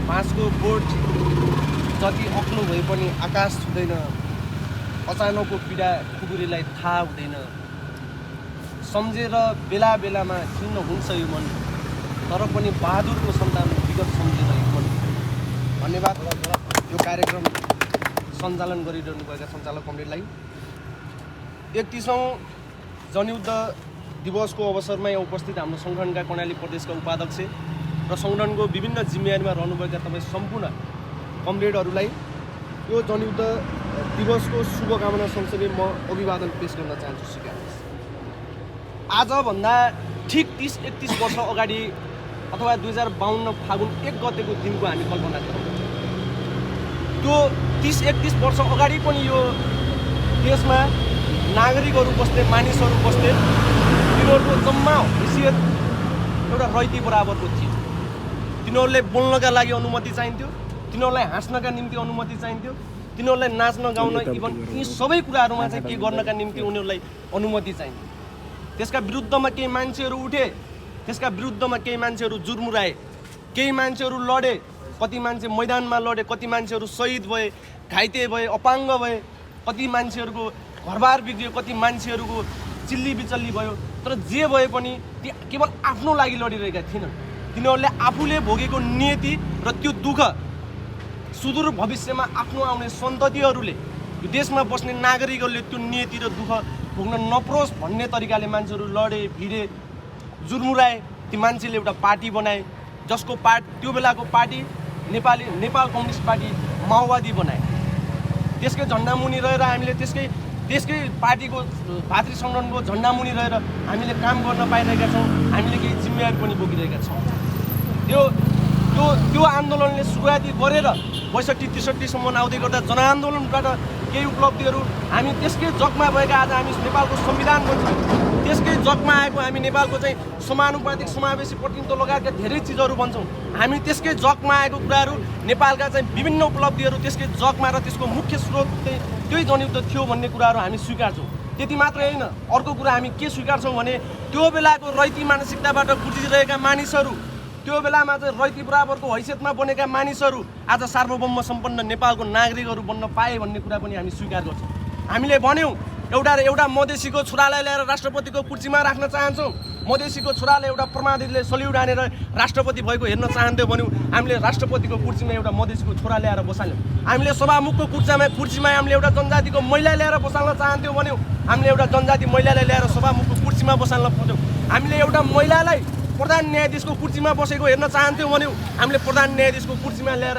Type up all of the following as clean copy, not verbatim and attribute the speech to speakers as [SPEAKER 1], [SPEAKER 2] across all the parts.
[SPEAKER 1] बाँसको बोट जति अग्लो भए पनि आकाश छुँदैन, अचानकको पीडा खुकुरीलाई थाहा हुँदैन, सम्झेर बेला बेलामा खिन्न हुन्छ यो मन, तर पनि बहादुरको सन्तान विगत सम्झेर यो मन। धन्यवाद यो कार्यक्रम सञ्चालन गरिरहनुभएका सञ्चालक कमरेडलाई। 31औं जनयुद्ध दिवसको अवसरमा यहाँ उपस्थित हाम्रो सङ्गठनका कर्णाली प्रदेशका उपाध्यक्ष र सङ्गठनको विभिन्न जिम्मेवारीमा रहनुभएका तपाईँ सम्पूर्ण कमरेडहरूलाई यो जनयुद्ध दिवसको शुभकामना सँगसँगै म अभिवादन पेश गर्न चाहन्छु। स्वीकार्नुहोस्। आजभन्दा ठिक 30-31 वर्ष अगाडि अथवा 2052 फागुन 1 गतेको दिनको हामी कल्पना गरौँ। त्यो 30-31 वर्ष अगाडि पनि यो देशमा नागरिकहरू बस्ने, मानिसहरू बस्ने, तिनीहरूको जम्मा हैसियत एउटा रैती बराबरको थियो। तिनीहरूले बोल्नका लागि अनुमति चाहिन्थ्यो, तिनीहरूलाई हाँस्नका निम्ति अनुमति चाहिन्थ्यो, तिनीहरूलाई नाच्न गाउन इभन यी सबै कुराहरूमा चाहिँ के गर्नका निम्ति उनीहरूलाई अनुमति चाहिन्थ्यो। त्यसका विरुद्धमा केही मान्छेहरू उठे, त्यसका विरुद्धमा केही मान्छेहरू जुर्मुराए, केही मान्छेहरू लडे, कति मान्छे मैदानमा लडे, कति मान्छेहरू शहीद भए, घाइते भए, अपाङ्ग भए, कति मान्छेहरूको घरबार बिग्रियो, कति मान्छेहरूको चिल्ली बिचल्ली भयो। तर जे भए पनि ती केवल आफ्नो लागि लडिरहेका थिएनन्। तिनीहरूले आफूले भोगेको नियति र त्यो दुःख सुदूर भविष्यमा आफ्नो आउने सन्ततिहरूले, यो देशमा बस्ने नागरिकहरूले त्यो नियति र दुःख भोग्न नपरोस् भन्ने तरिकाले मान्छेहरू लडे, भिडे, जुर्मुराए। ती मान्छेले एउटा पार्टी बनाए, जसको त्यो बेलाको पार्टी नेपाल कम्युनिस्ट पार्टी माओवादी बनाए। त्यसकै झन्डामुनि रहेर हामीले त्यसकै पार्टीको भातृ सङ्गठनको झन्डामुनि रहेर हामीले काम गर्न पाइरहेका छौँ। हामीले केही जिम्मेवारी पनि बोकिरहेका छौँ। त्यो आन्दोलनले सुरुवाती गरेर 62-63सम्म आउँदै गर्दा जनआन्दोलनबाट केही उपलब्धिहरू हामी त्यसकै जगमा भएका आज हामी नेपालको संविधान बन्छौँ। त्यसकै जगमा आएको हामी नेपालको चाहिँ समानुपातिक समावेशी प्रतिनिधित्व लगायतका धेरै चिजहरू बन्छौँ। हामी त्यसकै जगमा आएको कुराहरू, नेपालका चाहिँ विभिन्न उपलब्धिहरू त्यसकै जगमा र त्यसको मुख्य स्रोत चाहिँ त्यही जनयुद्ध थियो भन्ने कुराहरू हामी स्वीकार्छौँ। त्यति मात्रै होइन, अर्को कुरा हामी के स्वीकार्छौँ भने त्यो बेलाको रैती मानसिकताबाट गुज्रिरहेका मानिसहरू, त्यो बेलामा चाहिँ रैती बराबरको हैसियतमा बनेका मानिसहरू आज सार्वभौम सम्पन्न नेपालको नागरिकहरू बन्न पाए भन्ने कुरा पनि हामी स्वीकार गर्छौँ। हामीले भन्यौँ एउटा मधेसीको छोरालाई ल्याएर राष्ट्रपतिको कुर्सीमा राख्न चाहन्छौँ, मधेसीको छोराले एउटा प्रमादीले सल्युट हानेर राष्ट्रपति भएको हेर्न चाहन्थ्यो भन्यौँ। हामीले राष्ट्रपतिको कुर्सीमा एउटा मधेसीको छोरा ल्याएर बसाल्यौँ। हामीले सभामुखको कुर्सीमा हामीले एउटा जनजातिको महिला ल्याएर बसाल्न चाहन्थ्यौँ भन्यौँ। हामीले एउटा जनजाति महिलालाई ल्याएर सभामुखको कुर्सीमा बसाल्न खोज्यौँ। हामीले एउटा महिलालाई प्रधान न्यायाधीशको कुर्सीमा बसेको हेर्न चाहन्थ्यौँ भन्यौँ। हामीले प्रधान न्यायाधीशको कुर्सीमा ल्याएर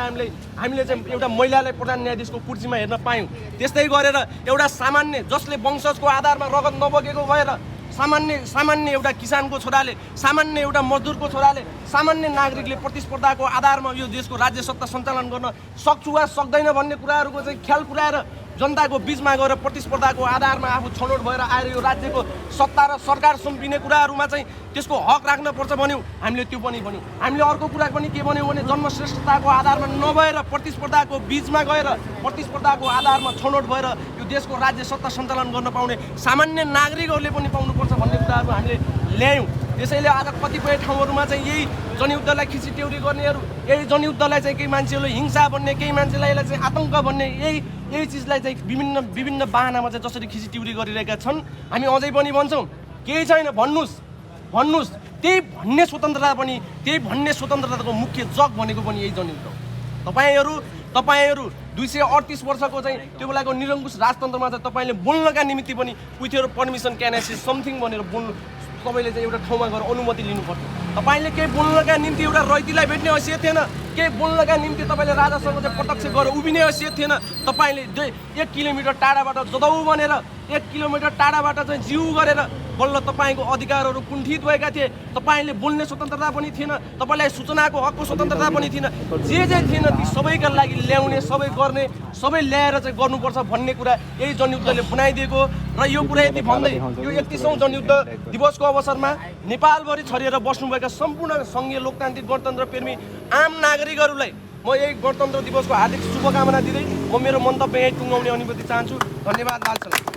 [SPEAKER 1] हामीले चाहिँ एउटा महिलालाई प्रधान न्यायाधीशको कुर्सीमा हेर्न पायौँ। त्यस्तै गरेर एउटा सामान्य जसले वंशजको आधारमा रगत नबगेको भएर सामान्य एउटा किसानको छोराले, सामान्य एउटा मजदुरको छोराले, सामान्य नागरिकले प्रतिस्पर्धाको आधारमा यो देशको राज्य सत्ता सञ्चालन गर्न सक्छु वा सक्दैन भन्ने कुराहरूको चाहिँ ख्याल पुर्याएर जनताको बिचमा गएर प्रतिस्पर्धाको आधारमा आफू छनौट भएर आएर यो राज्यको सत्ता र सरकार सुम्पिने कुराहरूमा चाहिँ त्यसको हक राख्नुपर्छ भन्यौँ। हामीले त्यो पनि भन्यौँ। हामीले अर्को कुरा पनि के भन्यौँ भने जन्मश्रेष्ठताको आधारमा नभएर प्रतिस्पर्धाको बिचमा गएर प्रतिस्पर्धाको आधारमा छनौट भएर यो देशको राज्य सत्ता सञ्चालन गर्न पाउने सामान्य नागरिकहरूले पनि पाउनुपर्छ भन्ने कुराहरू हामीले ल्यायौँ। त्यसैले आज कतिपय ठाउँहरूमा चाहिँ यही जनयुद्धलाई खिचिट्याउरी गर्नेहरू, यही जनयुद्धलाई चाहिँ केही मान्छेहरूले हिंसा भन्ने, केही मान्छेलाई यसलाई चाहिँ आतङ्क भन्ने, यही चिजलाई चाहिँ विभिन्न बाहनामा चाहिँ जसरी खिचिट्याउरी गरिरहेका छन्। हामी अझै पनि भन्छौँ केही छैन, भन्नुहोस्। त्यही भन्ने स्वतन्त्रताको मुख्य जग भनेको पनि यही जनयुद्ध हो। तपाईहरू 238 वर्षको चाहिँ त्यो बेलाको निरङ्कुश राजतन्त्रमा चाहिँ तपाईँले बोल्नका निमित्त पनि with permission can I say something भनेर बोल्नु, तपाईँले चाहिँ एउटा ठाउँमा गएर अनुमति लिनुपर्थ्यो। तपाईँले केही बोल्नका निम्ति एउटा रैतीलाई भेट्ने हैसियत थिएन, केही बोल्नका निम्ति तपाईँले राजासँग चाहिँ प्रत्यक्ष गएर उभिने हैसियत थिएन। तपाईँले 1 किलोमिटर टाढाबाट जदौ भनेर 1 किलोमिटर टाढाबाट चाहिँ जिउ गरेर बल्ल तपाईँको अधिकारहरू कुण्ठित भएका थिए। तपाईँले बोल्ने स्वतन्त्रता पनि थिएन, तपाईँलाई सूचनाको हकको स्वतन्त्रता पनि थिएन। जे थिएन ती सबैका लागि ल्याउने, सबै गर्ने, सबै ल्याएर चाहिँ गर्नुपर्छ भन्ने कुरा यही जनयुद्धले बनाइदिएको। र यो कुरा यति भन्दै यो 31औं जनयुद्ध दिवसको अवसरमा नेपालभरि छरिएर बस्नुभएका सम्पूर्ण सङ्घीय लोकतान्त्रिक गणतन्त्र प्रेमी आम नागरिकहरूलाई म यही गणतन्त्र दिवसको हार्दिक शुभकामना दिँदै म मेरो मन्तव्य यही टुङ्गाउने अनुमति चाहन्छु। धन्यवाद।